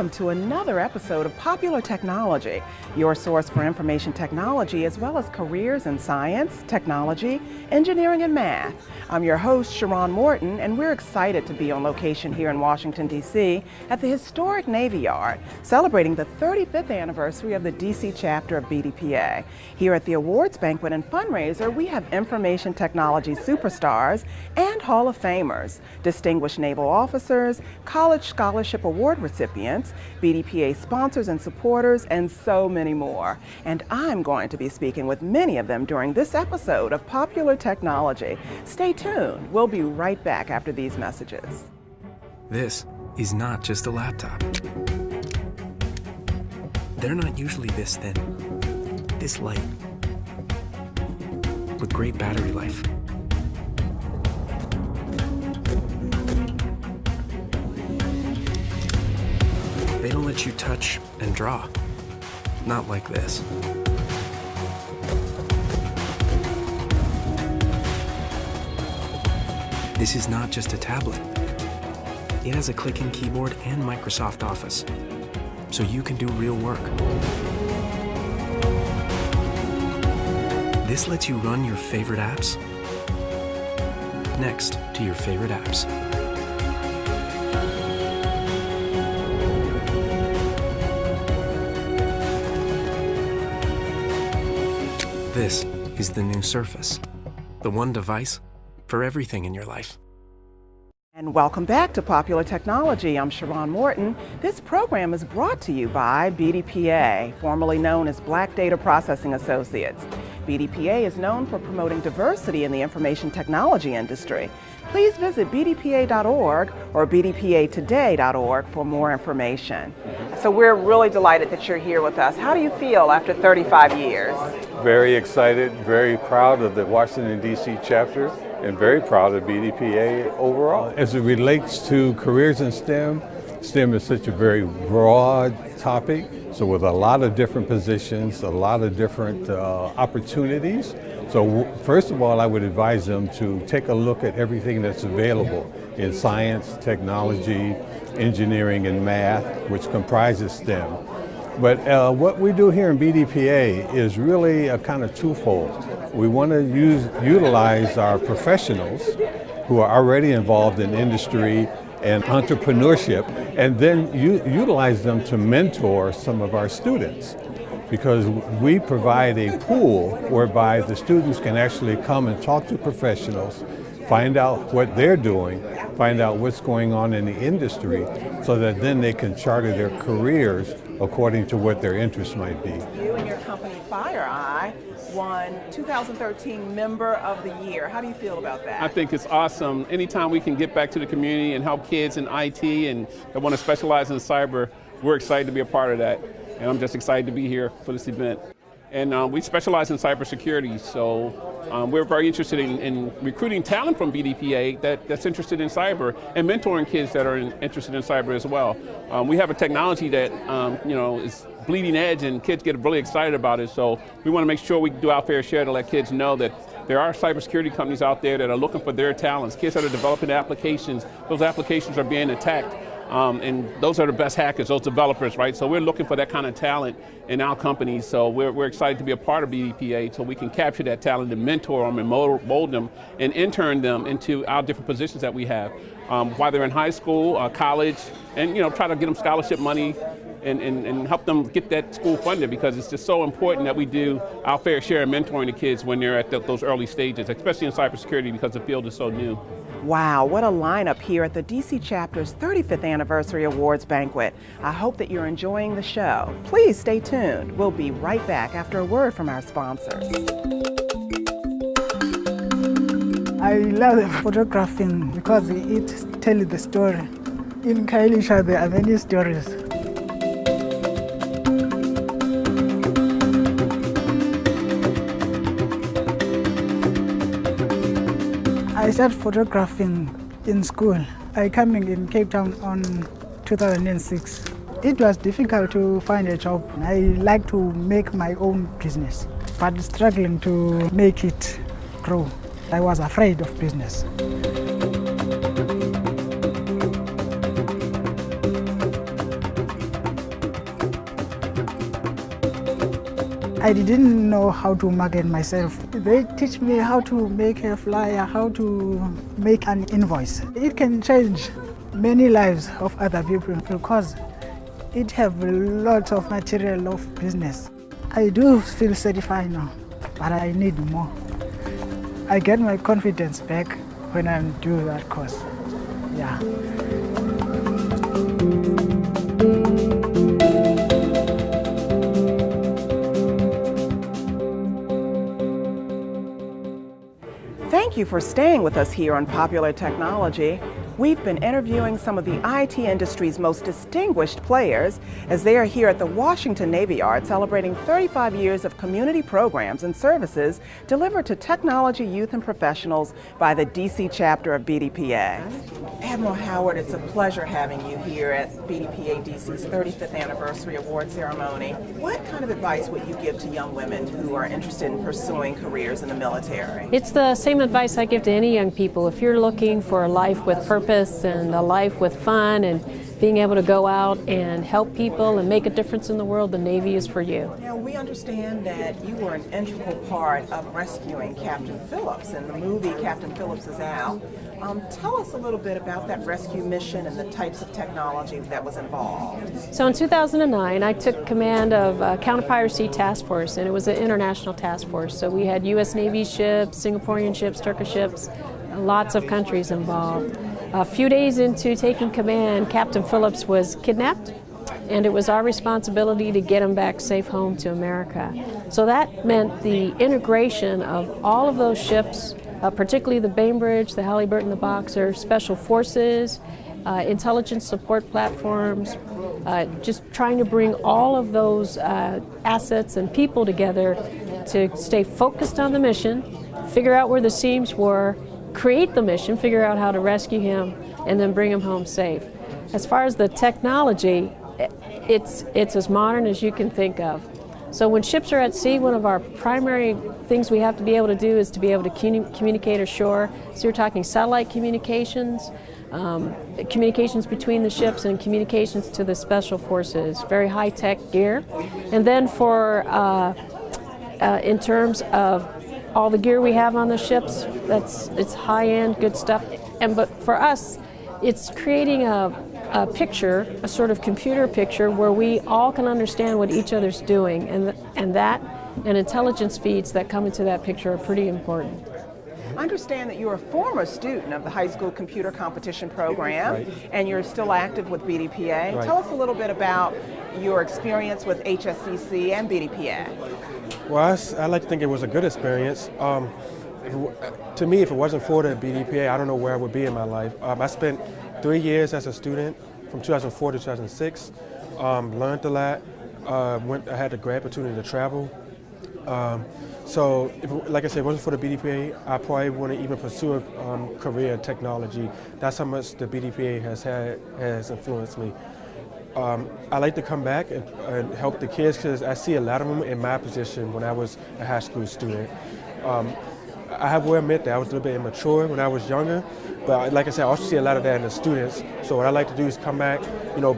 welcome to another episode of Popular Technology, your source for information technology as well as careers in science, technology, engineering, and math. I'm your host, Sharon Morton, and we're excited to be on location here in Washington, D.C. at the historic Navy Yard, celebrating the 35th anniversary of the D.C. chapter of BDPA. Here at the awards banquet and fundraiser, we have information technology superstars and Hall of Famers, distinguished naval officers, college scholarship award recipients, BDPA sponsors and supporters, and so many more. And I'm going to be speaking with many of them during this episode of Popular Technology. Stay tuned. We'll be right back after these messages. This is not just a laptop. They're not usually this thin, this light, with great battery life. They don't let you touch and draw. Not like this. This is not just a tablet. It has a clicking keyboard and Microsoft Office, so you can do real work. This lets you run your favorite apps next to your favorite apps. This is the new Surface, the one device for everything in your life. And welcome back to Popular Technology. I'm Sharon Morton. This program is brought to you by BDPA, formerly known as Black Data Processing Associates. BDPA is known for promoting diversity in the information technology industry. Please visit bdpa.org or bdpatoday.org for more information. So we're really delighted that you're here with us. How do you feel after 35 years? Very excited, very proud of the Washington, D.C. chapter, and very proud of BDPA overall. As it relates to careers in STEM, STEM is such a very broad topic, so with a lot of different positions, a lot of different opportunities. So first of all, I would advise them to take a look at everything that's available in science, technology, engineering, and math, which comprises STEM. But what we do here in BDPA is really a kind of twofold. We want to utilize our professionals who are already involved in industry and entrepreneurship, and then utilize them to mentor some of our students. Because we provide a pool whereby the students can actually come and talk to professionals, find out what they're doing, find out what's going on in the industry, so that then they can charter their careers according to what their interests might be. You and your company FireEye won 2013 Member of the Year. How do you feel about that? I think it's awesome. Anytime we can get back to the community and help kids in IT and that want to specialize in cyber, we're excited to be a part of that. And I'm just excited to be here for this event. And we specialize in cybersecurity, so we're very interested in recruiting talent from BDPA that's interested in cyber and mentoring kids that are interested in cyber as well. We have a technology that is bleeding edge and kids get really excited about it, so we want to make sure we do our fair share to let kids know that there are cybersecurity companies out there that are looking for their talents. Kids that are developing applications, those applications are being attacked. And those are the best hackers, those developers, right? So we're looking for that kind of talent in our companies. So we're excited to be a part of BDPA so we can capture that talent and mentor them and mold them and intern them into our different positions that we have. While they're in high school, college, and try to get them scholarship money and help them get that school funded, because it's just so important that we do our fair share of mentoring the kids when they're at those early stages, especially in cybersecurity because the field is so new. Wow, what a lineup here at the DC chapter's 35th anniversary awards banquet. I hope that you're enjoying the show. Please stay tuned. We'll be right back after a word from our sponsors. I love photographing because it tells the story. In Kailisha, there are many stories. I started photographing in school. I came in Cape Town on 2006. It was difficult to find a job. I like to make my own business, but struggling to make it grow. I was afraid of business. I didn't know how to market myself. They teach me how to make a flyer, how to make an invoice. It can change many lives of other people because it have lots of material of business. I do feel satisfied now, but I need more. I get my confidence back when I do that course. Yeah. Thank you for staying with us here on Popular Technology. We've been interviewing some of the IT industry's most distinguished players as they are here at the Washington Navy Yard celebrating 35 years of community programs and services delivered to technology youth and professionals by the DC chapter of BDPA. Admiral Howard, it's a pleasure having you here at BDPA DC's 35th anniversary award ceremony. What kind of advice would you give to young women who are interested in pursuing careers in the military? It's the same advice I give to any young people. If you're looking for a life with purpose and a life with fun and being able to go out and help people and make a difference in the world, the Navy is for you. Now, we understand that you were an integral part of rescuing Captain Phillips, and the movie Captain Phillips is out. Tell us a little bit about that rescue mission and the types of technology that was involved. So in 2009, I took command of Counter-Piracy Task Force, and it was an international task force. So we had U.S. Navy ships, Singaporean ships, Turkish ships, lots of countries involved. A few days into taking command, Captain Phillips was kidnapped, and it was our responsibility to get him back safe home to America. So that meant the integration of all of those ships, particularly the Bainbridge, the Halliburton, the Boxer, Special Forces, intelligence support platforms, just trying to bring all of those assets and people together to stay focused on the mission, figure out where the seams were, create the mission, figure out how to rescue him, and then bring him home safe. As far as the technology, it's as modern as you can think of. So when ships are at sea, one of our primary things we have to be able to do is to be able to communicate ashore. So you're talking satellite communications, communications between the ships, and communications to the special forces, very high-tech gear. And then for, in terms of all the gear we have on the ships, it's high-end, good stuff. But for us, it's creating a picture, a sort of computer picture where we all can understand what each other's doing, and that and intelligence feeds that come into that picture are pretty important. I understand that you're a former student of the high school computer competition program, and you're still active with BDPA. Tell us a little bit about your experience with HSCC and BDPA. Well, I like to think it was a good experience. To me, if it wasn't for the BDPA, I don't know where I would be in my life. I spent 3 years as a student from 2004 to 2006, learned a lot, I had the great opportunity to travel. So, like I said, if it wasn't for the BDPA, I probably wouldn't even pursue a career in technology. That's how much the BDPA has influenced me. I like to come back and help the kids because I see a lot of them in my position when I was a high school student. I have to admit that I was a little bit immature when I was younger, but like I said, I also see a lot of that in the students. So what I like to do is come back,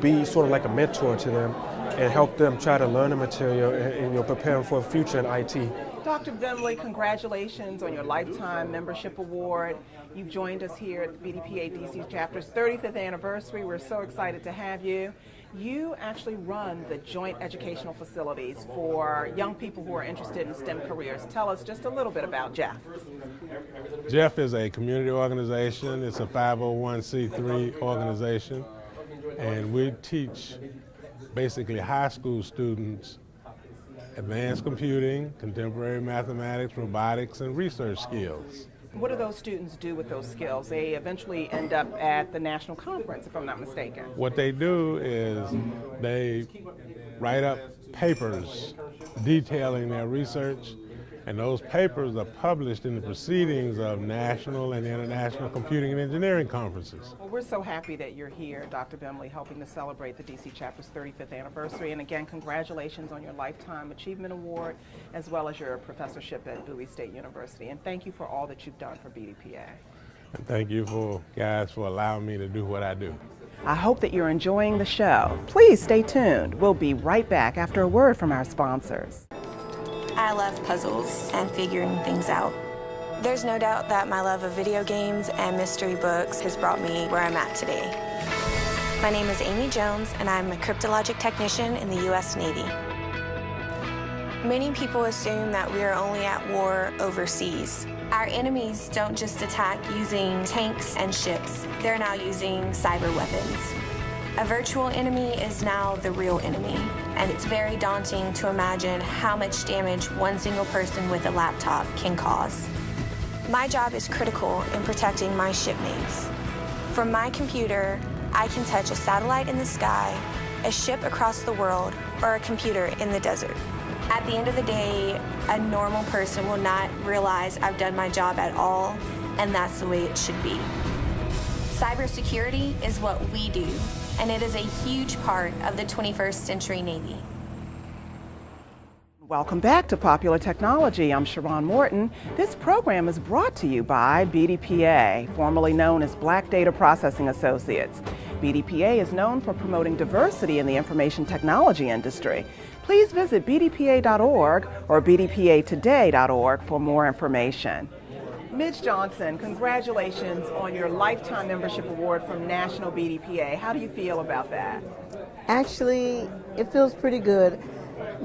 be sort of like a mentor to them and help them try to learn the material and prepare them for a future in IT. Dr. Bimley, congratulations on your Lifetime Membership Award. You've joined us here at the BDPA DC Chapter's 35th anniversary. We're so excited to have you. You actually run the joint educational facilities for young people who are interested in STEM careers. Tell us just a little bit about Jeff. Jeff is a community organization. It's a 501c3 organization, and we teach basically high school students advanced computing, contemporary mathematics, robotics, and research skills. What do those students do with those skills? They eventually end up at the national conference, if I'm not mistaken. What they do is they write up papers detailing their research, and those papers are published in the proceedings of national and international computing and engineering conferences. Well, we're so happy that you're here, Dr. Bimley, helping to celebrate the DC Chapter's 35th anniversary. And again, congratulations on your Lifetime Achievement Award, as well as your professorship at Bowie State University. And thank you for all that you've done for BDPA. And thank you guys for allowing me to do what I do. I hope that you're enjoying the show. Please stay tuned. We'll be right back after a word from our sponsors. I love puzzles and figuring things out. There's no doubt that my love of video games and mystery books has brought me where I'm at today. My name is Amy Jones, and I'm a cryptologic technician in the U.S. Navy. Many people assume that we are only at war overseas. Our enemies don't just attack using tanks and ships. They're now using cyber weapons. A virtual enemy is now the real enemy, and it's very daunting to imagine how much damage one single person with a laptop can cause. My job is critical in protecting my shipmates. From my computer, I can touch a satellite in the sky, a ship across the world, or a computer in the desert. At the end of the day, a normal person will not realize I've done my job at all, and that's the way it should be. Cybersecurity is what we do, and it is a huge part of the 21st century Navy. Welcome back to Popular Technology. I'm Sharon Morton. This program is brought to you by BDPA, formerly known as Black Data Processing Associates. BDPA is known for promoting diversity in the information technology industry. Please visit bdpa.org or bdpatoday.org for more information. Ms. Johnson, congratulations on your Lifetime Membership Award from National BDPA. How do you feel about that? Actually, it feels pretty good.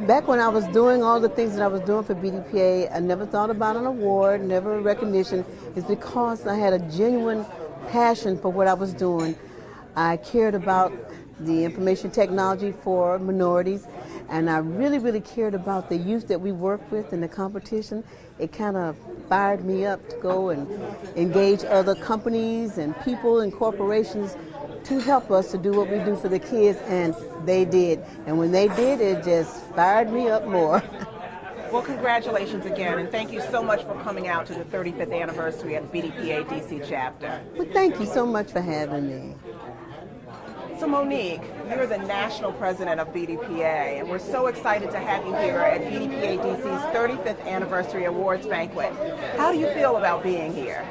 Back when I was doing all the things that I was doing for BDPA, I never thought about an award, never a recognition. It's because I had a genuine passion for what I was doing. I cared about the information technology for minorities, and I really cared about the youth that we work with in the competition. It kind of fired me up to go and engage other companies and people and corporations to help us to do what we do for the kids, and they did. And when they did, it just fired me up more. Well, congratulations again, and thank you so much for coming out to the 35th anniversary of BDPA DC chapter. Well, thank you so much for having me. So Monique, you're the national president of BDPA, and we're so excited to have you here at BDPA DC's 35th anniversary awards banquet. How do you feel about being here?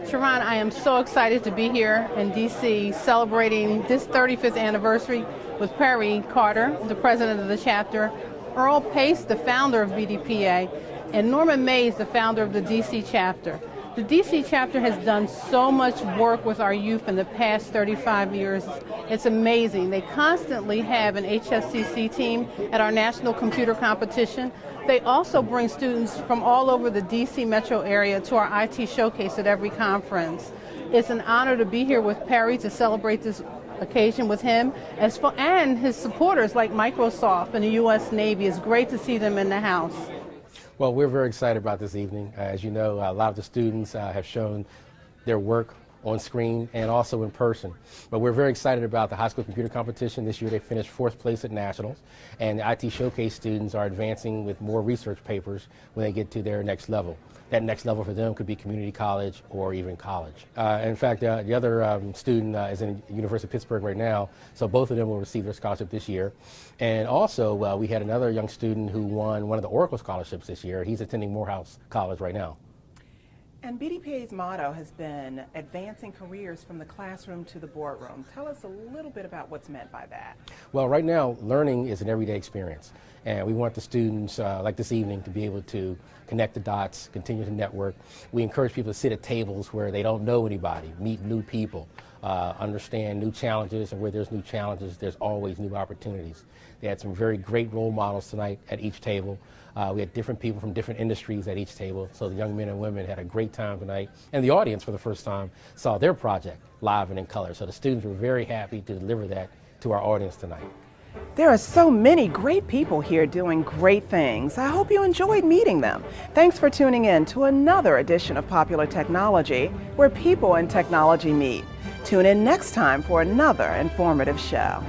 Sharon, I am so excited to be here in DC celebrating this 35th anniversary with Perry Carter, the president of the chapter, Earl Pace, the founder of BDPA, and Norman Mays, the founder of the DC chapter. The DC chapter has done so much work with our youth in the past 35 years. It's amazing. They constantly have an HSCC team at our national computer competition. They also bring students from all over the DC metro area to our IT showcase at every conference. It's an honor to be here with Perry to celebrate this occasion with him and his supporters like Microsoft and the U.S. Navy. It's great to see them in the house. Well, we're very excited about this evening. As you know, a lot of the students have shown their work on screen and also in person. But we're very excited about the high school computer competition. This year they finished 4th place at nationals, and the IT showcase students are advancing with more research papers when they get to their next level. That next level for them could be community college or even college. In fact, the other student is in University of Pittsburgh right now, so both of them will receive their scholarship this year. And also, we had another young student who won one of the Oracle scholarships this year. He's attending Morehouse College right now. And BDPA's motto has been advancing careers from the classroom to the boardroom. Tell us a little bit about what's meant by that. Well, right now, learning is an everyday experience. And we want the students, like this evening, to be able to connect the dots, continue to network. We encourage people to sit at tables where they don't know anybody, meet new people, understand new challenges, and where there's new challenges, there's always new opportunities. They had some very great role models tonight at each table. We had different people from different industries at each table, so the young men and women had a great time tonight. And the audience, for the first time, saw their project live and in color. So the students were very happy to deliver that to our audience tonight. There are so many great people here doing great things. I hope you enjoyed meeting them. Thanks for tuning in to another edition of Popular Technology, where people and technology meet. Tune in next time for another informative show.